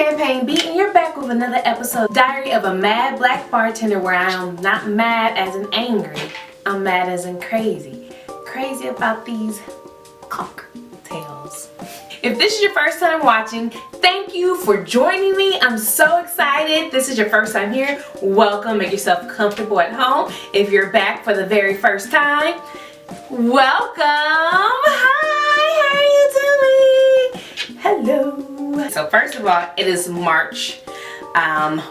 Champagne Beat, and you're back with another episode of Diary of a Mad Black Bartender, where I am not mad as in angry, I'm mad as in crazy. Crazy about these cocktails. If this is your first time watching, thank you for joining me. I'm so excited. This is your first time here. Welcome. Make yourself comfortable at home. If you're back for the very first time, welcome. Hi, how are you doing? Hello. So first of all, it is March,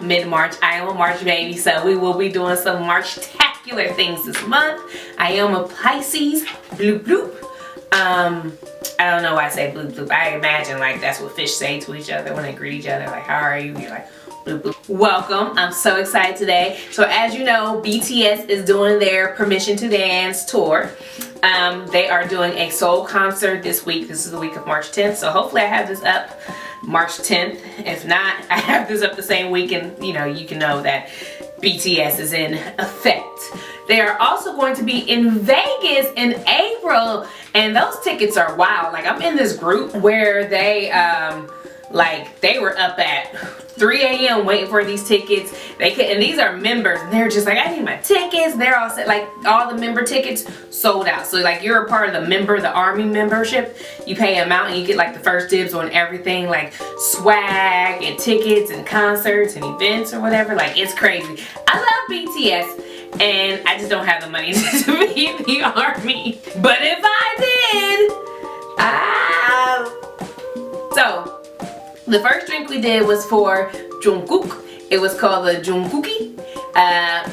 mid-March. I am a March baby, so we will be doing some March-tacular things this month. I am a Pisces, bloop bloop. I don't know why I say bloop bloop. I imagine like that's what fish say to each other when they greet each other, like how are you? You're like bloop bloop. Welcome. I'm so excited today. So as you know, BTS is doing their Permission to Dance tour. They are doing a Seoul concert this week. This is the week of March 10th. So hopefully I have this up March 10th. If not, I have this up the same week, and you can know that BTS is in effect. They are also going to be in Vegas in April, and those tickets are wild. Like, I'm in this group where they they were up at 3 a.m. waiting for these tickets. And these are members, and they're just like, I need my tickets. They're all set, like all the member tickets sold out. So like you're a part of the army membership. You pay an amount and you get like the first dibs on everything, like swag and tickets and concerts and events or whatever. Like, it's crazy. I love BTS. And I just don't have the money to be in the army. But if I did, So, the first drink we did was for Jungkook. It was called the Jungkookie.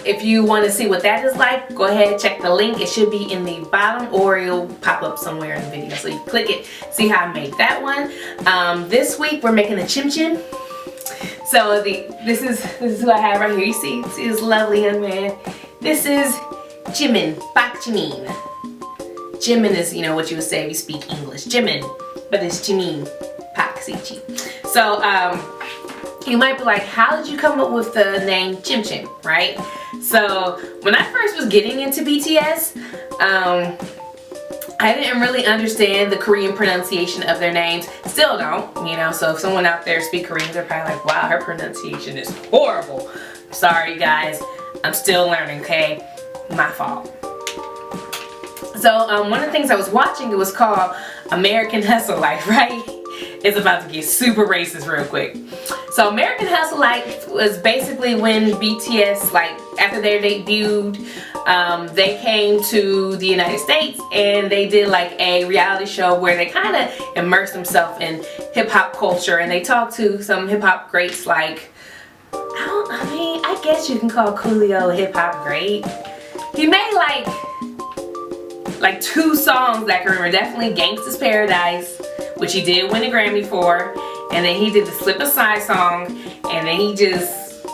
If you want to see what that is like, go ahead and check the link. It should be in the bottom, or it'll pop up somewhere in the video. So you click it, see how I made that one. This week we're making a chim chim. So this is who I have right here. You see this lovely young man. This is Jimin, Bak Jimin. Jimin is, what you would say if you speak English. Jimin, but it's Jimin, Pak Sichi. So, you might be like, how did you come up with the name Chim Chim, right? So, when I first was getting into BTS, I didn't really understand the Korean pronunciation of their names. Still don't, so if someone out there speaks Korean, they're probably like, wow, her pronunciation is horrible. Sorry, guys. I'm still learning, okay? My fault. So, one of the things I was watching, it was called American Hustle Life, right? It's about to get super racist real quick. So, American Hustle Life was basically when BTS, after they debuted, they came to the United States and they did like a reality show where they kind of immersed themselves in hip-hop culture, and they talked to some hip-hop greats like, I guess you can call Coolio a hip-hop great. He made like 2 songs that I can remember. Definitely Gangsta's Paradise, which he did win a Grammy for, and then he did the Slip Aside song, and then he just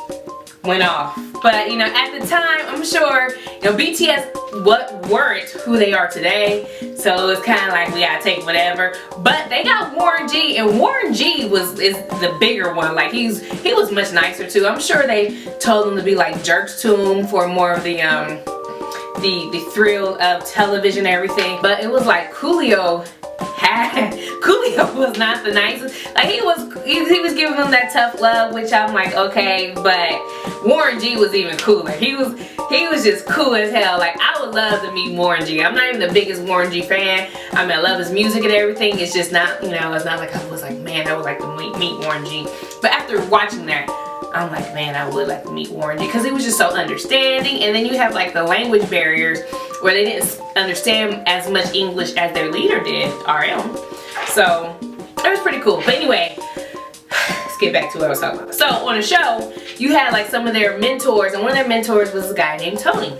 went off. But at the time, I'm sure BTS weren't who they are today, so it's kind of like we gotta take whatever. But they got Warren G, and Warren G is the bigger one. Like, he was much nicer too. I'm sure they told him to be like jerks to him for more of the thrill of television and everything. But it was like Coolio was not the nicest. Like, he was giving them that tough love, which I'm like, okay, but Warren G was even cooler. He was just cool as hell. Like, I would love to meet Warren G. I'm not even the biggest Warren G fan. I mean, I love his music and everything. It's just not, it's not like I was like, man, I would like to meet Warren G. But after watching that, I'm like, man, I would like to meet Warren G, because he was just so understanding. And then you have like the language barriers where they didn't understand as much English as their leader did, RM. So it was pretty cool. But anyway, let's get back to what I was talking about. So on the show, you had like some of their mentors, and one of their mentors was a guy named Tony.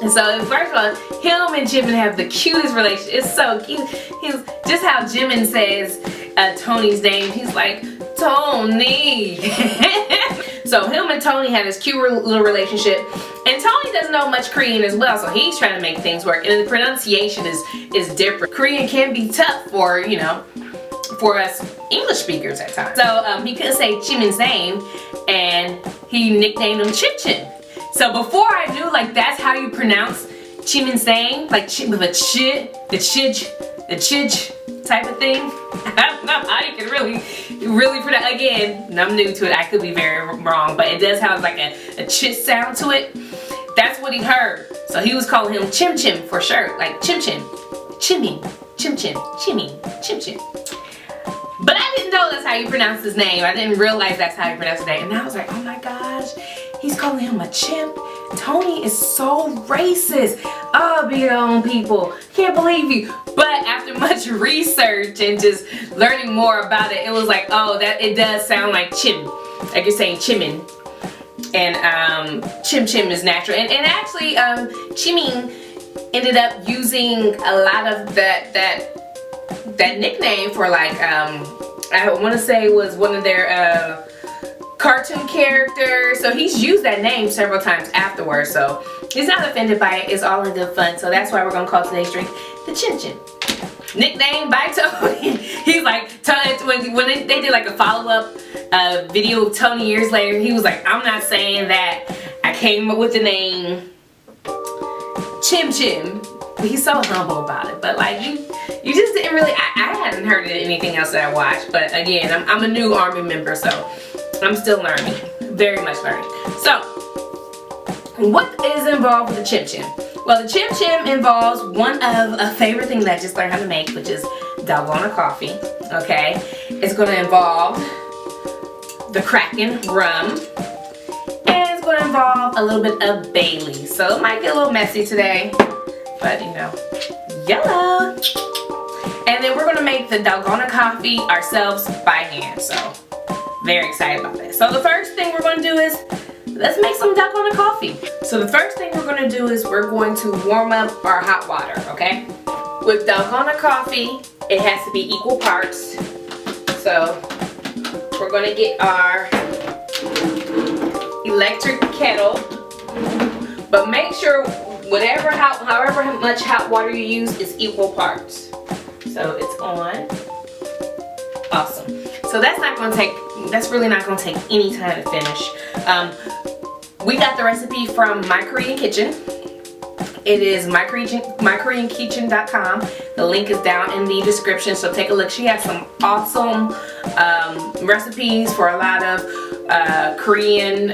And so first of all, him and Jimin have the cutest relationship. It's so cute. He's just how Jimin says Tony's name. He's like, Tony. So him and Tony had this cute little relationship, and Tony doesn't know much Korean as well, so he's trying to make things work, and the pronunciation is different. Korean can be tough for for us English speakers at times. So he couldn't say Jimin's name, and he nicknamed him Chim Chim. So before I knew like that's how you pronounce Jimin's name, like with a ch, the ch, the chidge type of thing. I don't know how you can really pronounce. Again, I'm new to it. I could be very wrong, but it does have like a chit sound to it. That's what he heard. So he was calling him Chim Chim for sure, like Chim Chim, Chimmy, Chim Chim, Chimmy, Chim Chim. But I didn't know that's how you pronounce his name. I didn't realize that's how you pronounce his name. And I was like, oh my gosh, he's calling him a chimp. Tony is so racist. Oh, be your own people. Can't believe you. But after much research and just learning more about it, it was like, oh, that it does sound like chim. Like you're saying chimmin. And Chim Chim is natural. And actually, Chimming ended up using a lot of that nickname for like, I want to say it was one of their cartoon characters. So he's used that name several times afterwards. So he's not offended by it. It's all in good fun. So that's why we're going to call today's drink the Chim Chim. Nickname by Tony. He's like, when they did like a follow-up video of Tony years later, he was like, I'm not saying that I came up with the name Chim Chim. He's so humble about it. But like, you just didn't really, I hadn't heard of anything else that I watched. But again, I'm a new Army member, so I'm still learning. Very much learning. So, what is involved with the Chim Chim? Well, the Chim Chim involves one of a favorite thing that I just learned how to make, which is Dalgona coffee, okay? It's going to involve the Kraken rum, and it's going to involve a little bit of Bailey's. So it might get a little messy today, but you know, yellow. And then we're going to make the Dalgona coffee ourselves by hand, so very excited about that. So the first thing we're going to do is, let's make some Dalgona coffee. So the first thing we're going to do is we're going to warm up our hot water, okay? With Dalgona coffee, it has to be equal parts. So we're going to get our electric kettle, but make sure however much hot water you use is equal parts. So it's on. Awesome. So that's really not going to take any time to finish. We got the recipe from My Korean Kitchen. It is mykoreankitchen.com. The link is down in the description, so take a look. She has some awesome recipes for a lot of Korean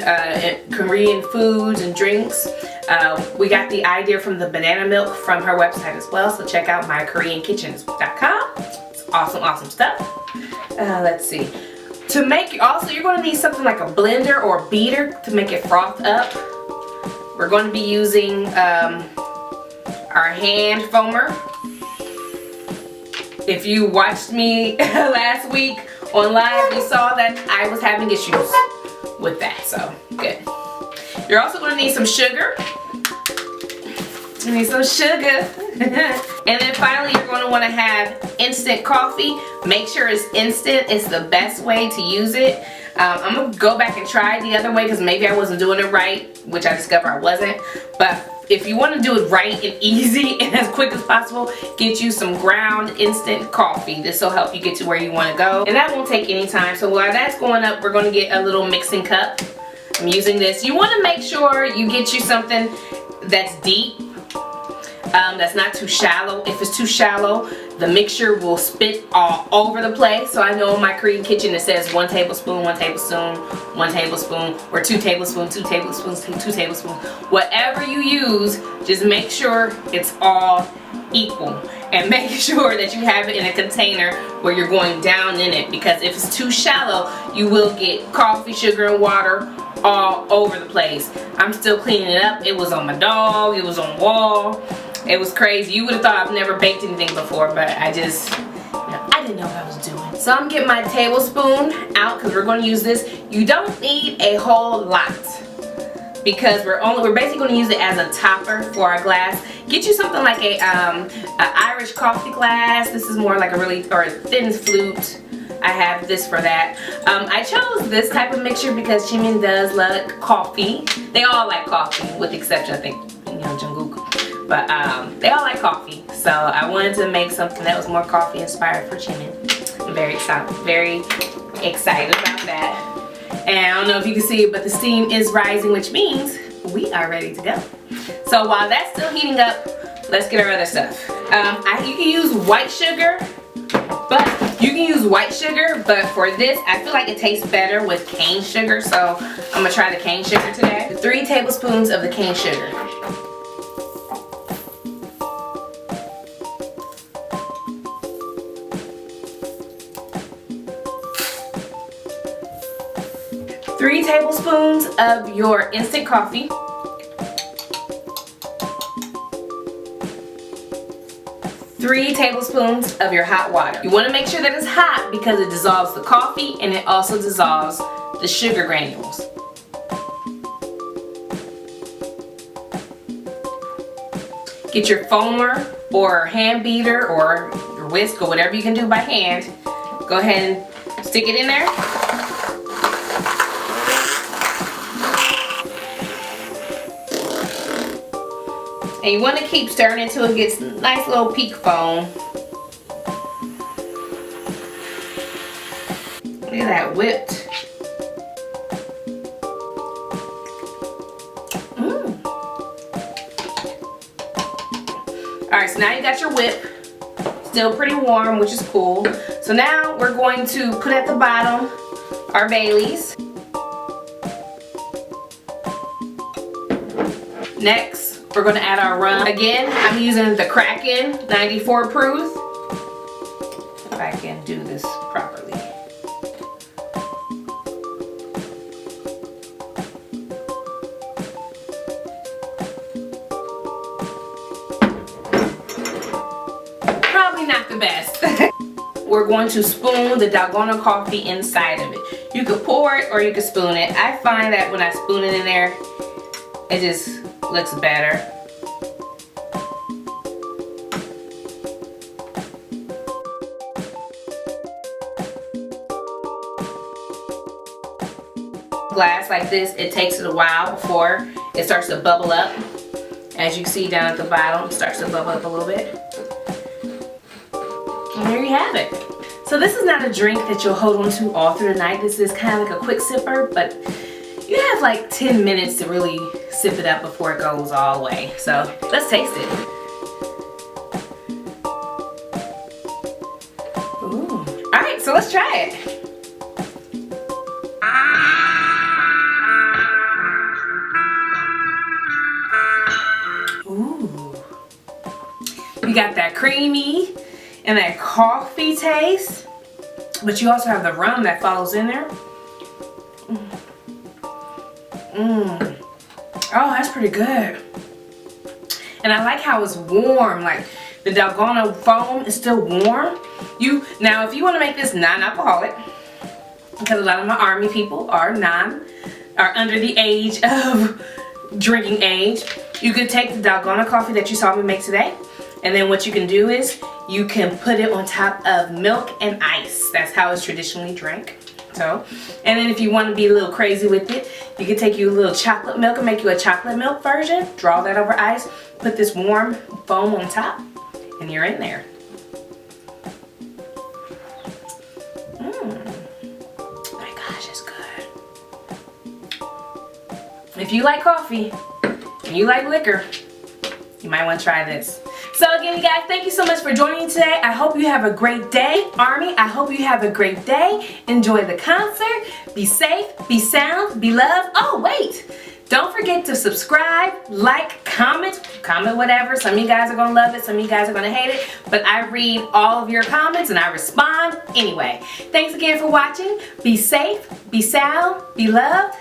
foods and drinks. We got the idea from the banana milk from her website as well, so check out mykoreankitchen.com. It's awesome stuff. Let's see. To make, also you're going to need something like a blender or a beater to make it froth up. We're going to be using our hand foamer. If you watched me last week on live, you saw that I was having issues with that, so good. You're also going to need some sugar. You need some sugar. And then finally, you're going to want to have instant coffee. Make sure it's instant. It's the best way to use it. I'm going to go back and try the other way because maybe I wasn't doing it right, which I discovered I wasn't. But if you want to do it right and easy and as quick as possible, get you some ground instant coffee. This will help you get to where you want to go. And that won't take any time. So while that's going up, we're going to get a little mixing cup. I'm using this. You want to make sure you get you something that's deep. That's not too shallow. If it's too shallow, the mixture will spit all over the place. So I know in My Korean Kitchen it says 1 tablespoon, 1 tablespoon, 1 tablespoon, or 2 tablespoons, 2 tablespoons, 2 tablespoons. Whatever you use, just make sure it's all equal. And make sure that you have it in a container where you're going down in it, because if it's too shallow, you will get coffee, sugar, and water all over the place. I'm still cleaning it up. It was on my dog. It was on the wall. It was crazy. You would have thought I've never baked anything before, but I just, I didn't know what I was doing. So I'm getting my tablespoon out because we're going to use this. You don't need a whole lot because we're basically going to use it as a topper for our glass. Get you something like a Irish coffee glass. This is more like a thin flute. I have this for that. I chose this type of mixture because Jimin does love coffee. They all like coffee, with the exception, I think, Jungkook. But they all like coffee. So I wanted to make something that was more coffee inspired for Jimin. I'm very excited about that. And I don't know if you can see it, but the steam is rising, which means we are ready to go. So while that's still heating up, let's get our other stuff. You can use white sugar, but for this, I feel like it tastes better with cane sugar, so I'm gonna try the cane sugar today. 3 tablespoons of the cane sugar. Three tablespoons of your instant coffee. 3 tablespoons of your hot water. You want to make sure that it's hot because it dissolves the coffee and it also dissolves the sugar granules. Get your foamer or hand beater or your whisk or whatever you can do by hand. Go ahead and stick it in there. And you want to keep stirring until it gets nice little peak foam. Look at that whipped. Alright, so now you got your whip. Still pretty warm, which is cool. So now we're going to put at the bottom our Baileys. Next, we're going to add our rum. Again, I'm using the Kraken 94 proof. If I can do this properly. Probably not the best. We're going to spoon the Dalgona coffee inside of it. You could pour it or you could spoon it. I find that when I spoon it in there, it just looks better. Glass like this, it takes it a while before it starts to bubble up. As you see down at the bottom, it starts to bubble up a little bit. And there you have it. So this is not a drink that you'll hold on to all through the night. This is kind of like a quick sipper, but you have like 10 minutes to really sip it up before it goes all the way. So let's taste it. Ooh. All right, so let's try it. Ooh. You got that creamy and that coffee taste, but you also have the rum that follows in there. Oh, that's pretty good. And I like how it's warm, like the Dalgona foam is still warm. Now if you want to make this non-alcoholic, because a lot of my army people are under the age of drinking age, you could take the Dalgona coffee that you saw me make today, and then what you can do is you can put it on top of milk and ice. That's how it's traditionally drank. So, and then if you want to be a little crazy with it, you can take you a little chocolate milk and make you a chocolate milk version. Draw that over ice, put this warm foam on top, and you're in there. Oh my gosh, it's good. If you like coffee and you like liquor, you might want to try this. So again, you guys, thank you so much for joining me today. I hope you have a great day. Army, I hope you have a great day. Enjoy the concert. Be safe, be sound, be loved. Oh, wait. Don't forget to subscribe, like, comment whatever. Some of you guys are going to love it. Some of you guys are going to hate it. But I read all of your comments and I respond anyway. Thanks again for watching. Be safe, be sound, be loved.